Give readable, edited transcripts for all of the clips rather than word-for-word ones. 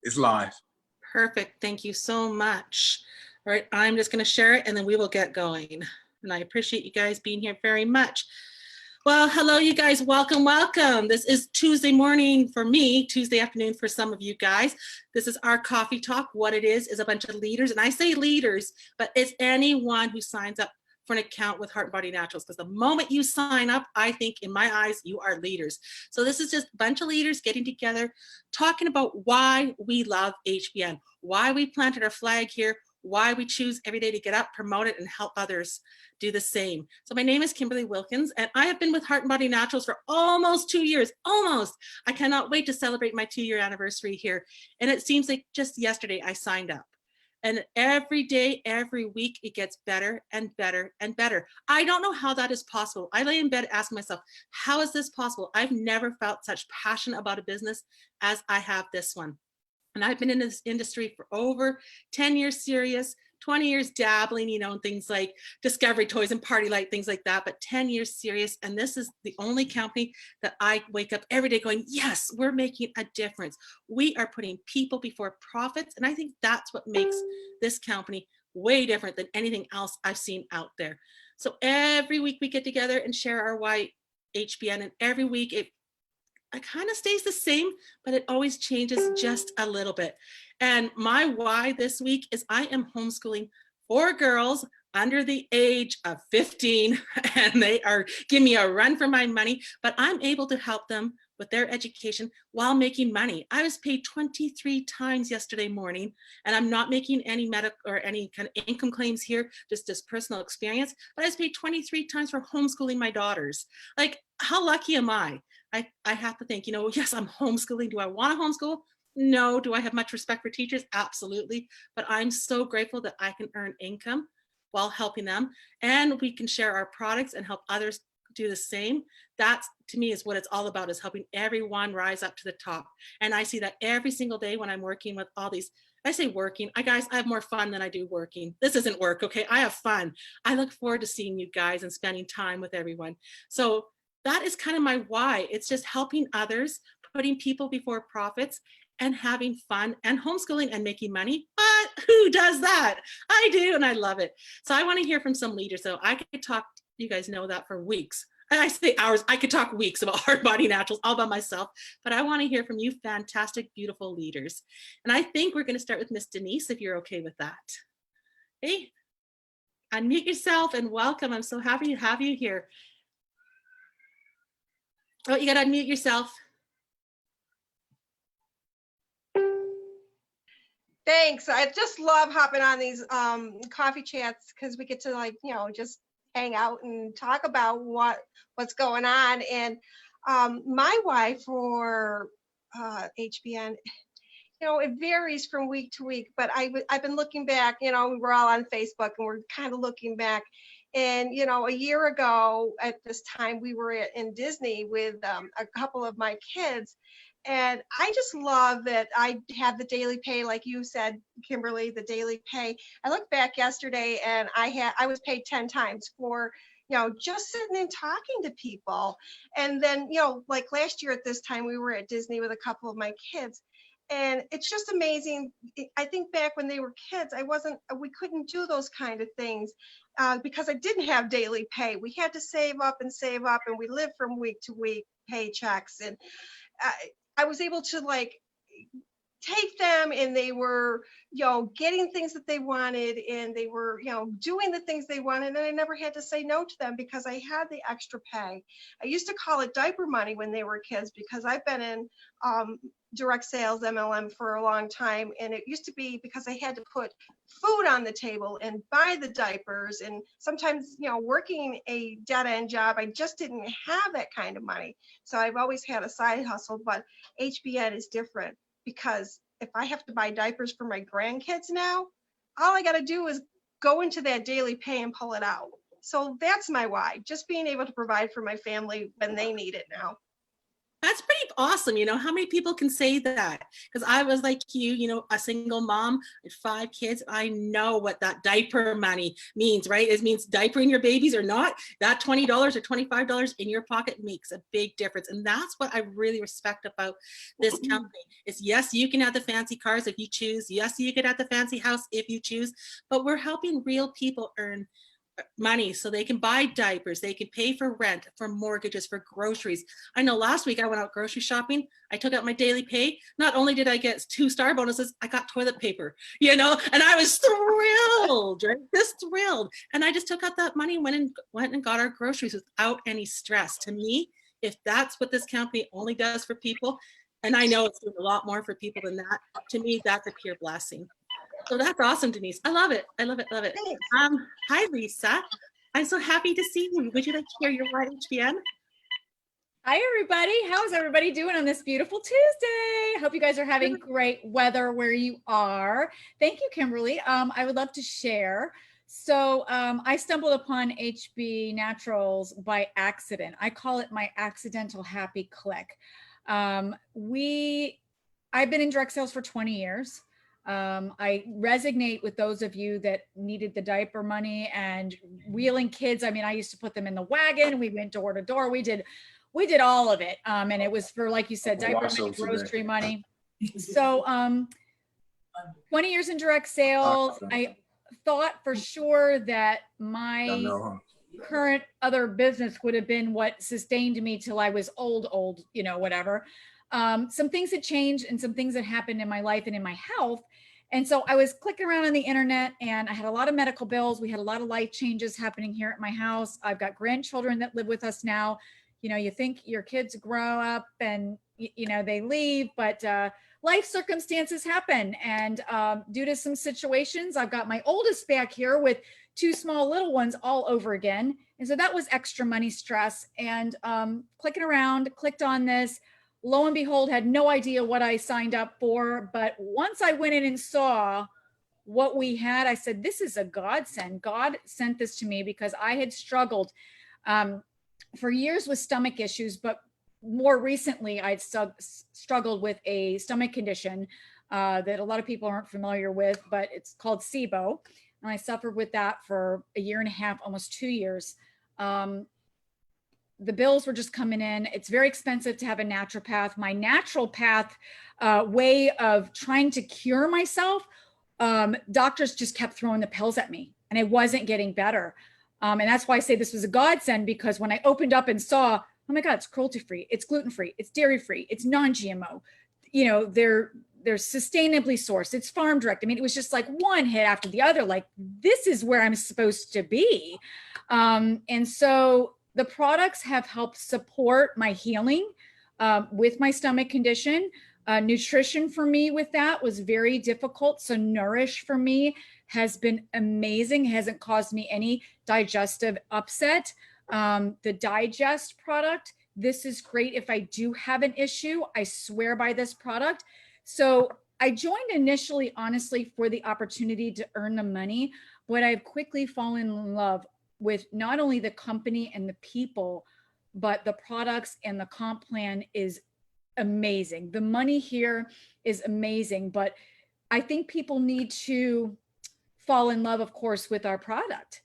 It's live. Perfect. Thank you so much. All right, I'm just going to share it and then we will get going. And I appreciate you guys being here very much. Well, hello, you guys. Welcome, welcome. This is Tuesday morning for me, Tuesday afternoon for some of you guys. This is our coffee talk. What it is a bunch of leaders, and I say leaders, but it's anyone who signs up for an account with Heart and Body Naturals, because the moment you sign up, I think in my eyes, you are leaders. So this is just a bunch of leaders getting together, talking about why we love HBN, why we planted our flag here, why we choose every day to get up, promote it, and help others do the same. So my name is Kimberly Wilkins, and I have been with Heart and Body Naturals for almost 2 years, almost. I cannot wait to celebrate my 2-year anniversary here. And it seems like just yesterday I signed up. And every day, every week, it gets better and better and better. I don't know how that is possible. I lay in bed asking myself, how is this possible? I've never felt such passion about a business as I have this one. And I've been in this industry for over 10 years serious, 20 years dabbling, you know, in things like Discovery Toys and Party Light, things like that, but 10 years serious. And this is the only company that I wake up every day going, yes, we're making a difference. We are putting people before profits. And I think that's what makes this company way different than anything else I've seen out there. So every week we get together and share our why HBN, and every week it kind of stays the same, but it always changes just a little bit. And my why this week is I am homeschooling 4 girls under the age of 15, and they are giving me a run for my money, but I'm able to help them with their education while making money. I was paid 23 times yesterday morning, and I'm not making any medical or any kind of income claims here, just as personal experience, but I was paid 23 times for homeschooling my daughters. Like, how lucky am I? I have to think, you know, yes, I'm homeschooling. Do I want to homeschool? No. Do I have much respect for teachers? Absolutely. But I'm so grateful that I can earn income while helping them, and we can share our products and help others do the same. That to me is what it's all about, is helping everyone rise up to the top. And I see that every single day when I'm working with all these, I say working, guys, I have more fun than I do working. This isn't work, okay? I have fun. I look forward to seeing you guys and spending time with everyone. So that is kind of my why. It's just helping others, putting people before profits, and having fun and homeschooling and making money. But who does that? I do, and I love it. So I want to hear from some leaders. So I could talk, you guys know that, for weeks. And I say hours, I could talk weeks about Heart Body Naturals all by myself, but I want to hear from you fantastic, beautiful leaders. And I think we're going to start with Miss Denise, if you're okay with that. Hey, unmute yourself and welcome. I'm so happy to have you here. Oh, you got to unmute yourself. Thanks. I just love hopping on these coffee chats, because we get to, like, you know, just hang out and talk about what's going on. And my why for HBN, you know, it varies from week to week, but I've been looking back, you know, we're all on Facebook and we're kind of looking back. And, you know, a year ago at this time, we were in Disney with a couple of my kids. And I just love that I have the daily pay, like you said, Kimberly, the daily pay. I looked back yesterday and I was paid 10 times for, you know, just sitting and talking to people. And then, you know, like last year at this time, we were at Disney with a couple of my kids. And it's just amazing. I think back when they were kids, we couldn't do those kind of things because I didn't have daily pay. We had to save up, and we lived from week to week paychecks. And I was able to, like, take them, and they were, you know, getting things that they wanted, and they were, you know, doing the things they wanted, and I never had to say no to them because I had the extra pay. I used to call it diaper money when they were kids, because I've been in direct sales, MLM, for a long time, and it used to be because I had to put food on the table and buy the diapers, and sometimes, you know, working a dead-end job, I just didn't have that kind of money. So I've always had a side hustle, but HBN is different, because if I have to buy diapers for my grandkids now, all I got to do is go into that daily pay and pull it out. So that's my why, just being able to provide for my family when they need it now. That's pretty awesome. You know, how many people can say that? Because I was like you know, a single mom with 5 kids. I know what that diaper money means, right? It means diapering your babies or not. That $20 or $25 in your pocket makes a big difference. And that's what I really respect about this company is yes, you can have the fancy cars if you choose. Yes, you could have the fancy house if you choose, but we're helping real people earn money so they can buy diapers, they can pay for rent, for mortgages, for groceries. I know last week I went out grocery shopping. I took out my daily pay. Not only did I get 2 star bonuses, I got toilet paper, you know, and I was thrilled, right? Just thrilled. And I just took out that money and went and got our groceries without any stress. To me, if that's what this company only does for people, and I know it's doing a lot more for people than that, to me, that's a pure blessing. So that's awesome, Denise. I love it. I love it. Love it. Thanks. Hi, Lisa. I'm so happy to see you. Would you like to share your YHBN? Hi, everybody. How's everybody doing on this beautiful Tuesday? Hope you guys are having great weather where you are. Thank you, Kimberly. I would love to share. So I stumbled upon HB Naturals by accident. I call it my accidental happy click. I've been in direct sales for 20 years. I resonate with those of you that needed the diaper money and wheeling kids. I mean, I used to put them in the wagon. We went door to door. We did all of it. And it was for, like you said, diaper money, grocery money. So 20 years in direct sales. I thought for sure that my current other business would have been what sustained me till I was old, you know, whatever. Some things had changed and some things that happened in my life and in my health. And so I was clicking around on the internet and I had a lot of medical bills. We had a lot of life changes happening here at my house. I've got grandchildren that live with us now. You know, you think your kids grow up and, you know, they leave, but life circumstances happen. And due to some situations, I've got my oldest back here with 2 small little ones all over again. And so that was extra money stress. And clicking around, clicked on this. Lo and behold, had no idea what I signed up for. But once I went in and saw what we had, I said, this is a godsend. God sent this to me because I had struggled for years with stomach issues, but more recently I'd struggled with a stomach condition that a lot of people aren't familiar with, but it's called SIBO. And I suffered with that for 1.5 years, almost 2 years. The bills were just coming in. It's very expensive to have a naturopath. My naturopath way of trying to cure myself, doctors just kept throwing the pills at me and I wasn't getting better. And that's why I say this was a godsend, because when I opened up and saw, oh my God, it's cruelty-free, it's gluten-free, it's dairy-free, it's non-GMO, you know, they're sustainably sourced, it's farm direct. I mean, it was just like one hit after the other, like this is where I'm supposed to be. And so the products have helped support my healing with my stomach condition. Nutrition for me with that was very difficult. So Nourish for me has been amazing. It hasn't caused me any digestive upset. The Digest product, this is great if I do have an issue. I swear by this product. So I joined initially, honestly, for the opportunity to earn the money, but I've quickly fallen in love with not only the company and the people, but the products, and the comp plan is amazing. The money here is amazing, but I think people need to fall in love, of course, with our product.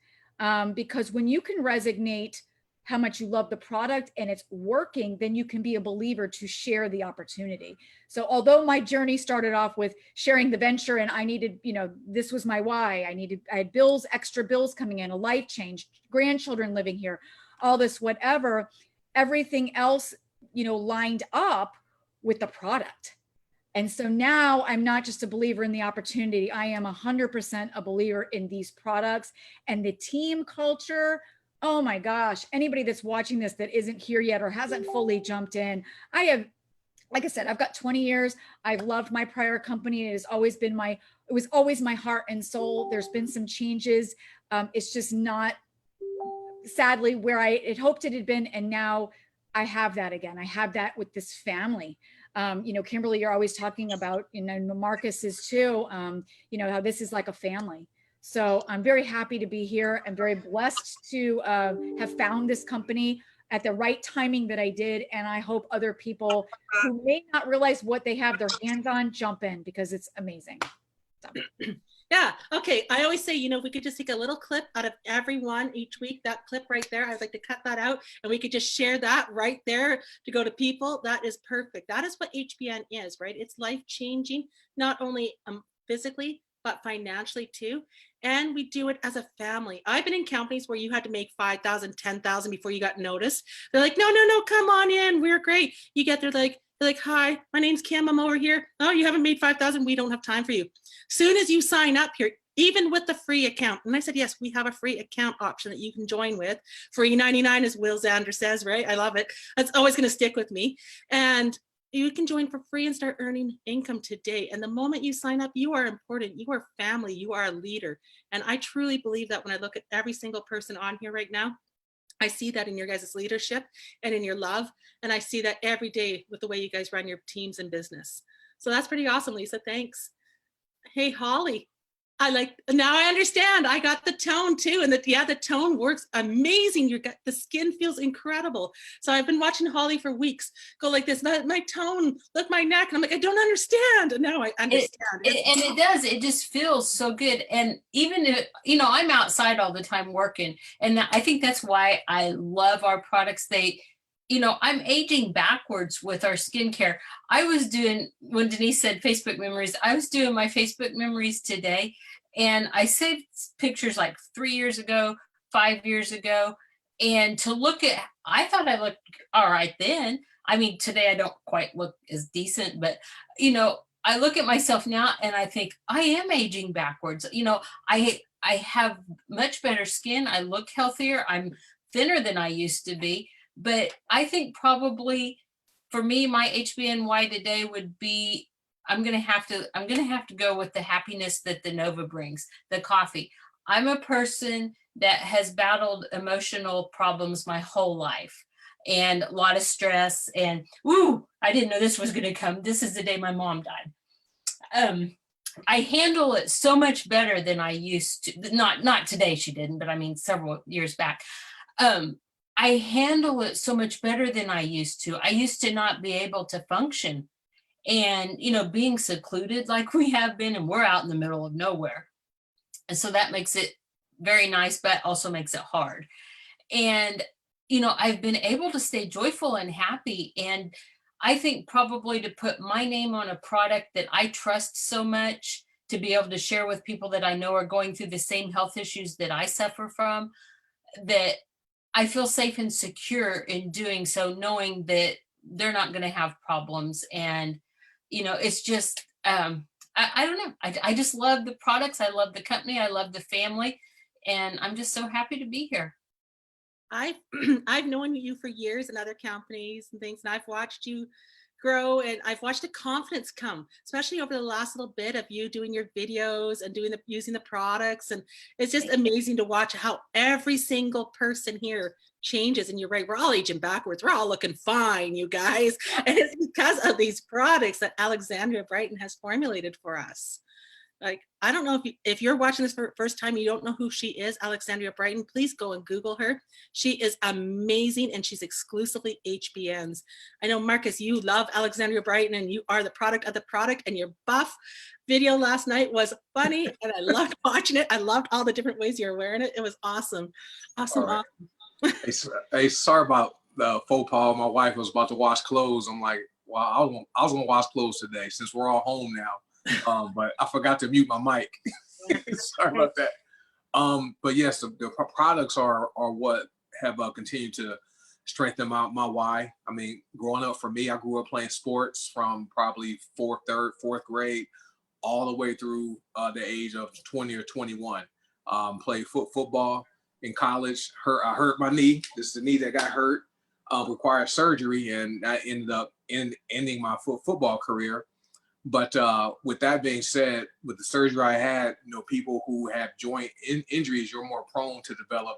Because when you can resonate how much you love the product and it's working, then you can be a believer to share the opportunity. So although my journey started off with sharing the venture and I needed, you know, this was my why. I had bills, extra bills coming in, a life change, grandchildren living here, all this, whatever, everything else, you know, lined up with the product. And so now I'm not just a believer in the opportunity. I am 100% a believer in these products and the team culture. Oh my gosh, anybody that's watching this that isn't here yet or hasn't fully jumped in, I have, like I said, I've got 20 years. I've loved my prior company. It was always my heart and soul. There's been some changes. It's just not, sadly, where I had hoped it had been. And now I have that again. I have that with this family. You know, Kimberly, you're always talking about, you know, Marcus is too, you know, how this is like a family. So I'm very happy to be here. I'm very blessed to have found this company. at the right timing that I did. And I hope other people who may not realize what they have their hands on jump in, because it's amazing. So. Yeah. Okay. I always say, if we could just take a little clip out of every one each week, that clip right there, I'd like to cut that out and we could just share that right there to go to people. That is perfect. That is what HBN is, right? It's life changing, not only physically, but financially too. And we do it as a family. I've been in companies where you had to make 5,000, 10,000 before you got noticed. They're like, no, come on in. We're great. You get there they're like, hi, my name's Kim. I'm over here. Oh, you haven't made 5,000. We don't have time for you. Soon as you sign up here, even with the free account. And I said, yes, we have a free account option that you can join with. Free 99, as Will Zander says, right? I love it. That's always going to stick with me. And you can join for free and start earning income today. And the moment you sign up, you are important. You are family. You are a leader. And I truly believe that when I look at every single person on here right now, I see that in your guys' leadership and in your love. And I see that every day with the way you guys run your teams and business. So that's pretty awesome, Lisa. Thanks. Hey, Holly. Now I understand. I got the tone too. And the tone works amazing. The skin feels incredible. So I've been watching Holly for weeks go like this, my tone, look, my neck. And I'm like, I don't understand. And now I understand. And it does. It just feels so good. And even if, I'm outside all the time working. And I think that's why I love our products. I'm aging backwards with our skincare. I was doing, when Denise said Facebook memories, I was doing my Facebook memories today. And I saved pictures like 3 years ago, 5 years ago. And to look at, I thought I looked all right then. I mean, today I don't quite look as decent, but, I look at myself now and I think I am aging backwards. I have much better skin. I look healthier. I'm thinner than I used to be. But I think probably for me, my HBNY today would be, I'm gonna have to go with the happiness that the Nova brings, the coffee. I'm a person that has battled emotional problems my whole life and a lot of stress, and I didn't know this was gonna come. This is the day my mom died. I handle it so much better than I used to. Not today, she didn't, but I mean several years back. I handle it so much better than I used to. I used to not be able to function. And, being secluded like we have been, and we're out in the middle of nowhere. And so that makes it very nice, but also makes it hard. And, I've been able to stay joyful and happy. And I think probably to put my name on a product that I trust so much, to be able to share with people that I know are going through the same health issues that I suffer from, that I feel safe and secure in doing so, knowing that they're not going to have problems. And, it's just, I don't know. I just love the products. I love the company. I love the family. And I'm just so happy to be here. I've known you for years in other companies and things, and I've watched you grow, and I've watched the confidence come, especially over the last little bit of you doing your videos and using the products. And it's just amazing to watch how every single person here changes. And you're right, we're all aging backwards. We're all looking fine, you guys. And it's because of these products that Alexandria Brighton has formulated for us. Like, I don't know if you're watching this for the first time, you don't know who she is, Alexandria Brighton, please go and Google her. She is amazing, and she's exclusively HBNs. I know, Marcus, you love Alexandria Brighton, and you are the product of the product, and your buff video last night was funny, and I loved watching it. I loved all the different ways you're wearing it. It was awesome. Awesome. Right. Hey, sorry about the faux pas. My wife was about to wash clothes. I'm like, well, I was gonna wash clothes today since we're all home now. But I forgot to mute my mic. Sorry about that. But yes, the products are what have continued to strengthen my why. I mean, growing up for me, I grew up playing sports from probably fourth grade, all the way through the age of 20 or 21. Played football in college. I hurt my knee. This is the knee that got hurt, required surgery, and I ended up ending my football career. But with that being said, with the surgery I had, people who have joint injuries, you're more prone to develop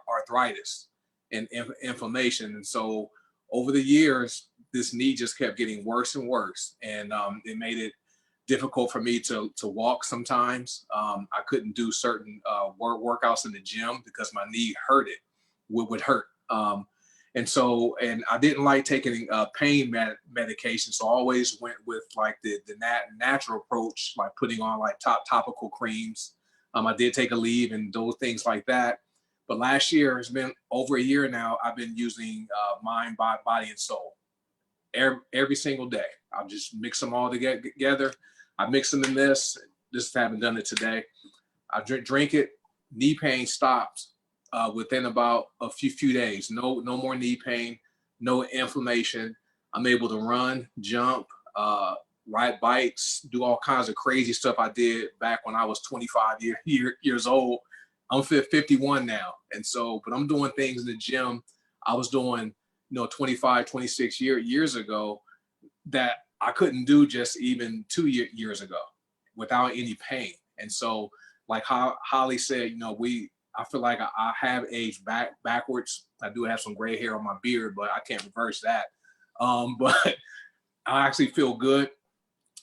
arthritis and inflammation. And so over the years, this knee just kept getting worse and worse. And it made it difficult for me to walk sometimes. I couldn't do certain workouts in the gym because my knee would hurt. And so, and I didn't like taking pain medication. So I always went with like the natural approach, like putting on like topical creams. I did take a leave and those things like that. But last year, it's been over a year now, I've been using Mind, Body, and Soul every single day. I'll just mix them all together. I mix them in this. Just haven't done it today. I drink it. Knee pain stopped within about a few days. No more knee pain, no inflammation. I'm able to run, jump, ride bikes, do all kinds of crazy stuff I did back when I was 25 years old. I'm 51 now. And so, but I'm doing things in the gym I was doing, 25, 26 years ago that I couldn't do just even 2 years ago without any pain. And so, like how Holly said, I feel like I have aged backwards. I do have some gray hair on my beard, but I can't reverse that. But I actually feel good.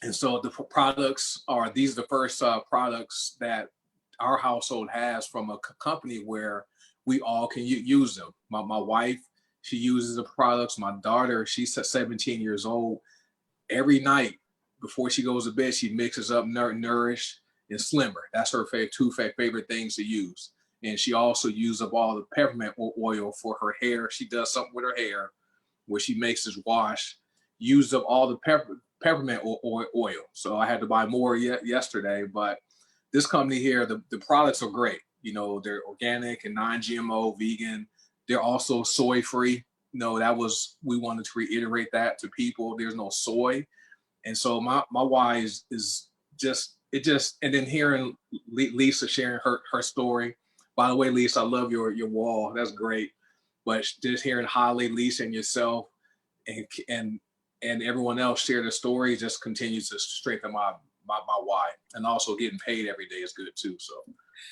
And so the products these are the first products that our household has from a company where we all can use them. My wife, she uses the products. My daughter, she's 17 years old. Every night before she goes to bed, she mixes up Nourish and Slimmer. That's her two favorite things to use. And she also uses up all the peppermint oil for her hair. She does something with her hair where she makes this wash, used up all the peppermint oil. So I had to buy more yesterday, but this company here, the products are great. They're organic and non-GMO, vegan. They're also soy free. We wanted to reiterate that to people. There's no soy. And so my why is just, and then hearing Lisa sharing her story. By the way, Lisa, I love your wall. That's great. But just hearing Holly, Lisa, and yourself and everyone else share their story just continues to strengthen my why. And also getting paid every day is good too. So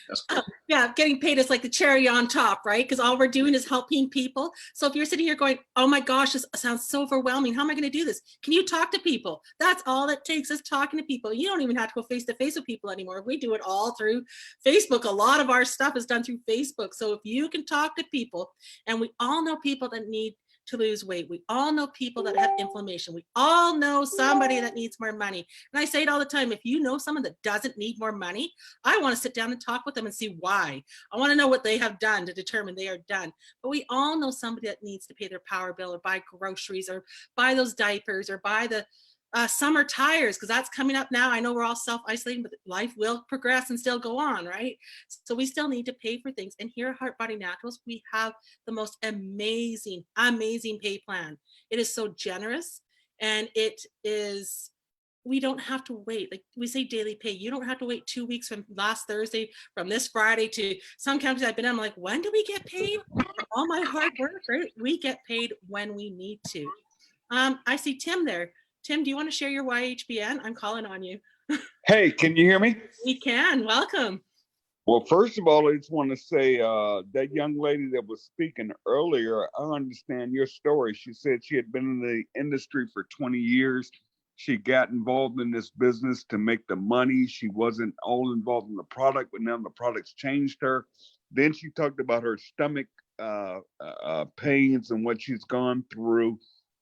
that's cool. Yeah, getting paid is like the cherry on top, right? Because all we're doing is helping people. So if you're sitting here going, oh my gosh, this sounds so overwhelming. How am I going to do this? Can you talk to people? That's all it takes, is talking to people. You don't even have to go face to face with people anymore. We do it all through Facebook. A lot of our stuff is done through Facebook. So if you can talk to people, and we all know people that need to lose weight. We all know people that have inflammation. We all know somebody that needs more money. And I say it all the time, if you know someone that doesn't need more money, I want to sit down and talk with them and see why. I want to know what they have done to determine they are done. But we all know somebody that needs to pay their power bill or buy groceries or buy those diapers or buy the summer tires, because that's coming up now. I know we're all self-isolating, but life will progress and still go on, right? So we still need to pay for things. And here at Heart Body Naturals, we have the most amazing pay plan. It is so generous, and we don't have to wait. Like we say daily pay. You don't have to wait 2 weeks from last Thursday, from this Friday, to some companies I've been in. I'm like, when do we get paid? All my hard work, right? We get paid when we need to. I see Tim there. Tim, do you want to share your YHBN? I'm calling on you. Hey, can you hear me? We can. Welcome. Well, first of all, I just want to say that young lady that was speaking earlier, I understand your story. She said she had been in the industry for 20 years. She got involved in this business to make the money. She wasn't all involved in the product, but now the products changed her. Then she talked about her stomach pains and what she's gone through.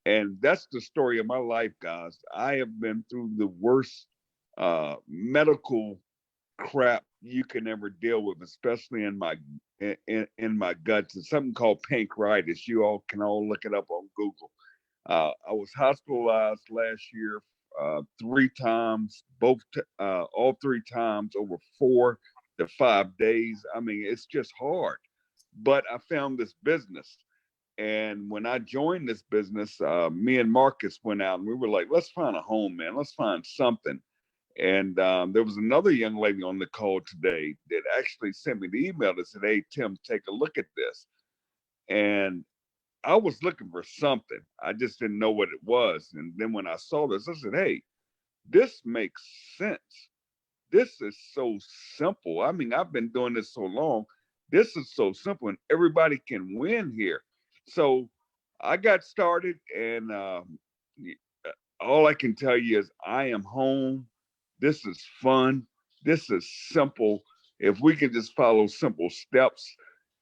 And that's the story of my life, guys. I have been through the worst medical crap you can ever deal with, especially in my guts. It's something called pancreatitis. You all can look it up on Google. I was hospitalized last year 3 times, all 3 times over 4 to 5 days. I mean, it's just hard. But I found this business. And when I joined this business, me and Marcus went out and we were like, let's find a home, man. Let's find something. And there was another young lady on the call today that actually sent me the email that said, hey, Tim, take a look at this. And I was looking for something. I just didn't know what it was. And then when I saw this, I said, hey, this makes sense. This is so simple. I mean, I've been doing this so long. This is so simple and everybody can win here. So I got started, and all I can tell you is I am home. This is fun. This is simple. If we can just follow simple steps,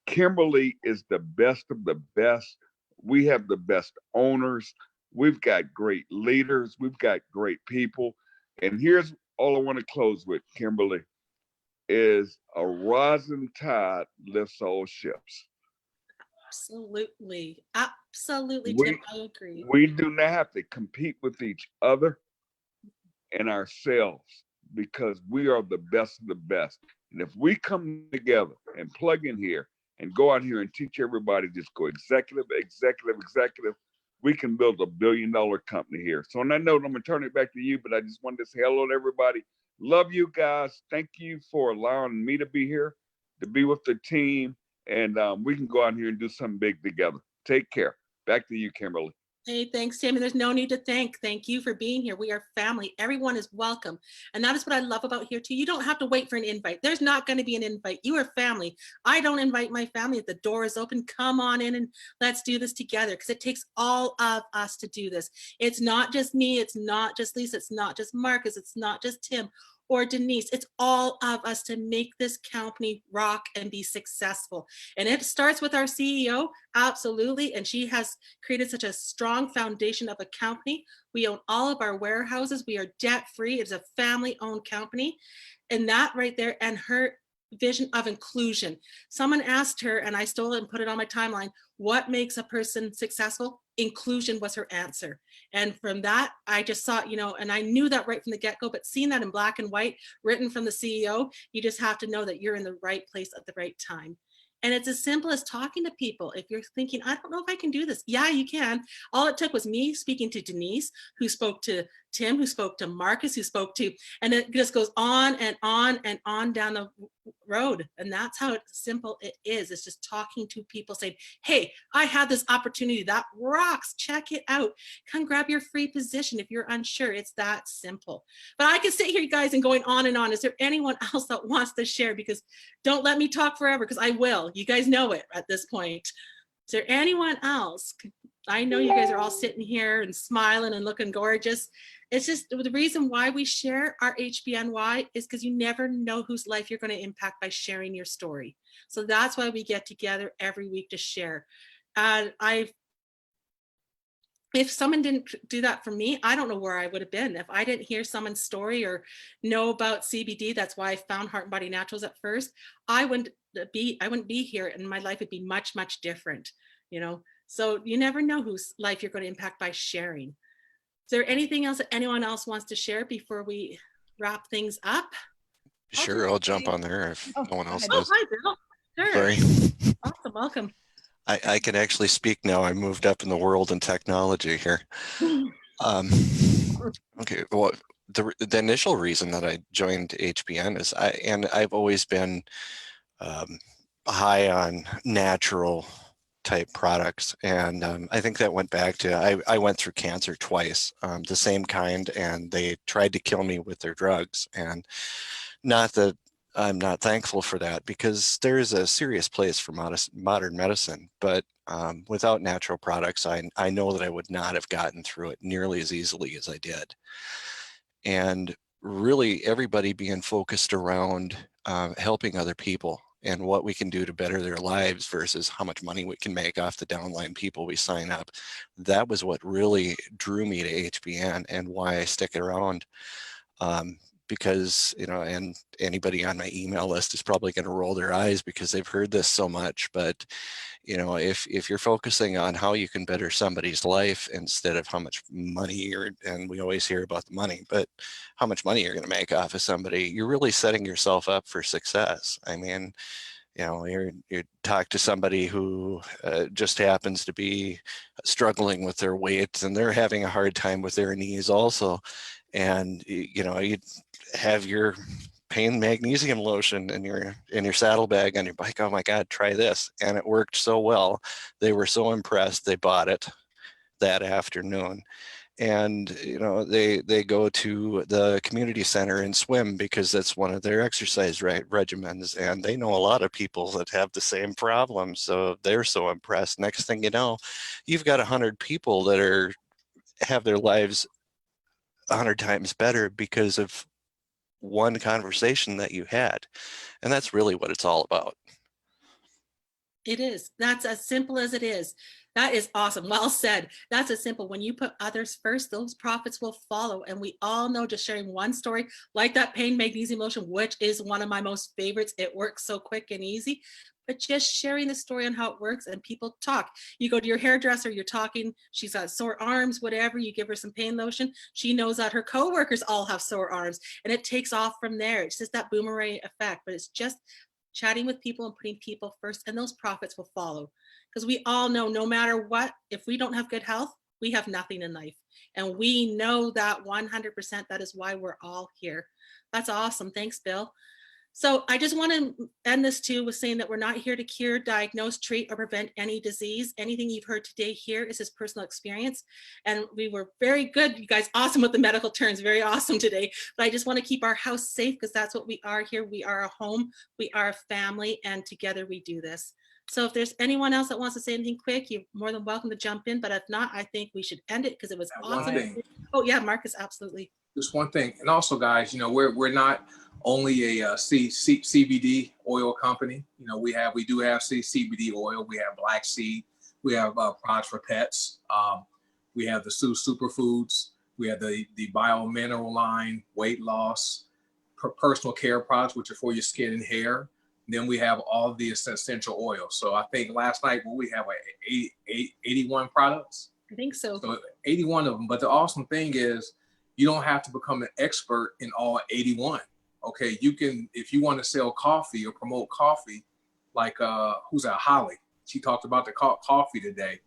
Kimberly is the best of the best. We have the best owners. We've got great leaders. We've got great people. And here's all I want to close with, Kimberly, is a rising tide lifts all ships. Absolutely. Absolutely, We Tim. I agree. we do not have to compete with each other and ourselves because we are the best of the best. And if we come together and plug in here and go out here and teach everybody, just go executive, executive, executive, we can build $1 billion company here. So on that note, I'm gonna turn it back to you, but I just wanted to say hello to everybody. Love you guys. Thank you for allowing me to be here, to be with the team, and we can go out here and do something big together. Take care. Back to you, Kimberly. Hey, thanks, Tammy. There's no need to thank. Thank you for being here. We are family. Everyone is welcome. And that is what I love about here too. You don't have to wait for an invite. There's not going to be an invite. You are family. I don't invite my family. If the door is open, come on in and let's do this together because it takes all of us to do this. It's not just me. It's not just Lisa. It's not just Marcus. It's not just Tim or Denise. It's all of us to make this company rock and be successful. And it starts with our CEO, absolutely. And she has created such a strong foundation of a company. We own all of our warehouses. We are debt free. It's a family owned company. And that right there, and her vision of inclusion. Someone asked her, and I stole it and put it on my timeline, what makes a person successful? Inclusion was her answer. And from that, I just saw, and I knew that right from the get-go, but seeing that in black and white, written from the CEO, you just have to know that you're in the right place at the right time. And it's as simple as talking to people. If you're thinking, I don't know if I can do this. Yeah, you can. All it took was me speaking to Denise, who spoke to Tim, who spoke to Marcus, who spoke to, and it just goes on and on and on down the road. And that's how simple it is. It's just talking to people saying, hey, I have this opportunity that rocks. Check it out. Come grab your free position if you're unsure. It's that simple. But I can sit here, you guys, and going on and on. Is there anyone else that wants to share? Because don't let me talk forever, because I will. You guys know it at this point. Is there anyone else? I know you guys are all sitting here and smiling and looking gorgeous. It's just the reason why we share our HBNY is because you never know whose life you're going to impact by sharing your story. So that's why we get together every week to share. And if someone didn't do that for me, I don't know where I would have been. If I didn't hear someone's story or know about CBD, that's why I found Heart and Body Naturals at first, I wouldn't be here, and my life would be much, much different, So you never know whose life you're going to impact by sharing. Is there anything else that anyone else wants to share before we wrap things up? Sure, I'll jump on there if no one else does. Hi, Bill. Sure. Sorry. Awesome. Welcome. I can actually speak now. I moved up in the world in technology here. Okay, well, the initial reason that I joined HBN is I've always been high on natural type products, and I think that went back to I went through cancer twice, the same kind, and they tried to kill me with their drugs. And not that I'm not thankful for that, because there is a serious place for modern medicine, but without natural products, I know that I would not have gotten through it nearly as easily as I did. And really everybody being focused around helping other people and what we can do to better their lives versus how much money we can make off the downline people we sign up. That was what really drew me to HBN and why I stick around. Because, and anybody on my email list is probably going to roll their eyes because they've heard this so much. But, if you're focusing on how you can better somebody's life instead of how much money and we always hear about the money, but how much money you're going to make off of somebody, you're really setting yourself up for success. I mean, you talk to somebody who just happens to be struggling with their weight, and they're having a hard time with their knees also. And, you have your pain magnesium lotion in your saddlebag on your bike. Oh my God, try this. And it worked so well. They were so impressed. They bought it that afternoon. And, they go to the community center and swim because that's one of their exercise regimens. And they know a lot of people that have the same problem. So they're so impressed. Next thing you know, you've got 100 people that have their lives 100 times better because of one conversation that you had. And that's really what it's all about. It is. That's as simple as it is. That is awesome. Well said. That's as simple. When you put others first, those profits will follow. And we all know, just sharing one story like that pain magnesium lotion, which is one of my most favorites. It works so quick and easy. But just sharing the story on how it works, and people talk. You go to your hairdresser, you're talking, she's got sore arms, whatever, you give her some pain lotion. She knows that her coworkers all have sore arms, and it takes off from there. It's just that boomerang effect, but it's just chatting with people and putting people first, and those profits will follow. Because we all know, no matter what, if we don't have good health, we have nothing in life. And we know that 100%. That is why we're all here. That's awesome. Thanks, Bill. So I just want to end this too with saying that we're not here to cure, diagnose, treat, or prevent any disease. Anything you've heard today here is his personal experience. And we were very good, you guys, awesome with the medical terms, very awesome today. But I just want to keep our house safe, because that's what we are here. We are a home, we are a family, and together we do this. So if there's anyone else that wants to say anything quick, you're more than welcome to jump in. But if not, I think we should end it, because it was awesome. One thing. Oh yeah, Marcus, absolutely. Just one thing. And also, guys, we're not only a CBD oil company. We do have CBD oil. We have black seed. We have products for pets. We have the superfoods. We have the bio-mineral line, weight loss, personal care products, which are for your skin and hair. Then we have all the essential oils. So I think last night we have 81 products. I think so. So 81 of them. But the awesome thing is, you don't have to become an expert in all 81. Okay, you can, if you want to sell coffee or promote coffee, like who's that, Holly? She talked about the coffee today.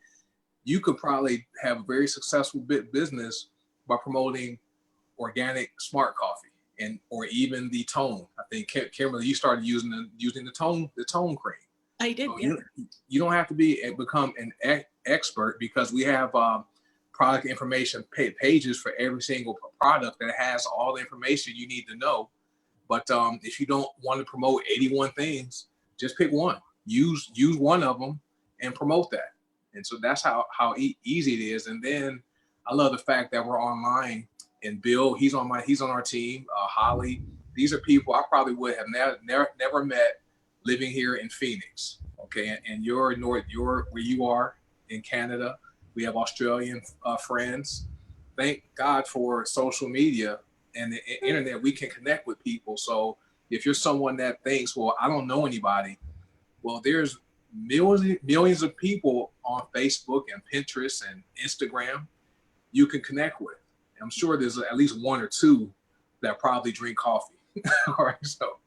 You could probably have a very successful business by promoting organic smart coffee, or even the tone. I think Kimberly, you started using the tone cream. I did. So Yeah. you don't have to become an expert, because we have product information pages for every single product that has all the information you need to know. But if you don't want to promote 81 things, just pick one. Use one of them and promote that. And so that's how easy it is. And then I love the fact that we're online. And Bill, he's on our team. Holly, these are people I probably would have never met living here in Phoenix. Okay, and you're where you are in Canada. We have Australian friends. Thank God for social media and the internet. We can connect with people. So if you're someone that thinks, well, I don't know anybody, well, there's millions of people on Facebook and Pinterest and Instagram you can connect with. I'm sure there's at least one or two that probably drink coffee. All right, so.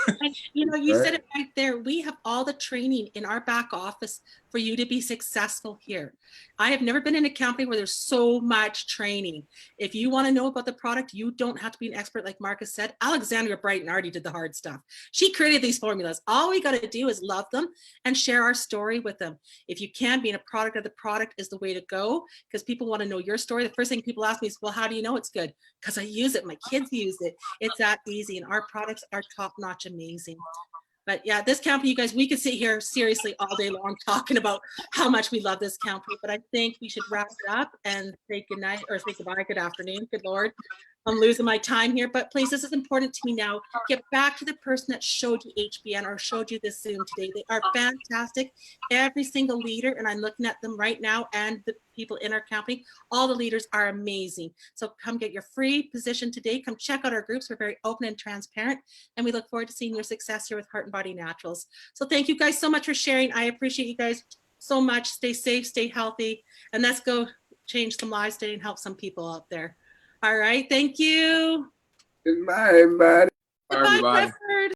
And, you said it right there. We have all the training in our back office for you to be successful here. I have never been in a company where there's so much training. If you want to know about the product, you don't have to be an expert, like Marcus said. Alexandra Brighton already did the hard stuff. She created these formulas. All we got to do is love them and share our story with them. If you can, being a product of the product is the way to go, because people want to know your story. The first thing people ask me is, well, how do you know it's good? Because I use it. My kids use it. It's that easy. And our products are top-notch, amazing. But yeah, this company, you guys, we could sit here seriously all day long talking about how much we love this company, but I think we should wrap it up and say goodnight, or say goodbye, good afternoon, good Lord. I'm losing my time here, but please, this is important to me now. Get back to the person that showed you HBN or showed you this Zoom today. They are fantastic. Every single leader, and I'm looking at them right now, and the people in our company, all the leaders are amazing. So come get your free position today. Come check out our groups. We're very open and transparent, and we look forward to seeing your success here with Heart and Body Naturals. So thank you guys so much for sharing. I appreciate you guys so much. Stay safe, stay healthy, and let's go change some lives today and help some people out there. All right, thank you. Goodbye, everybody. Bye, everybody. Clifford.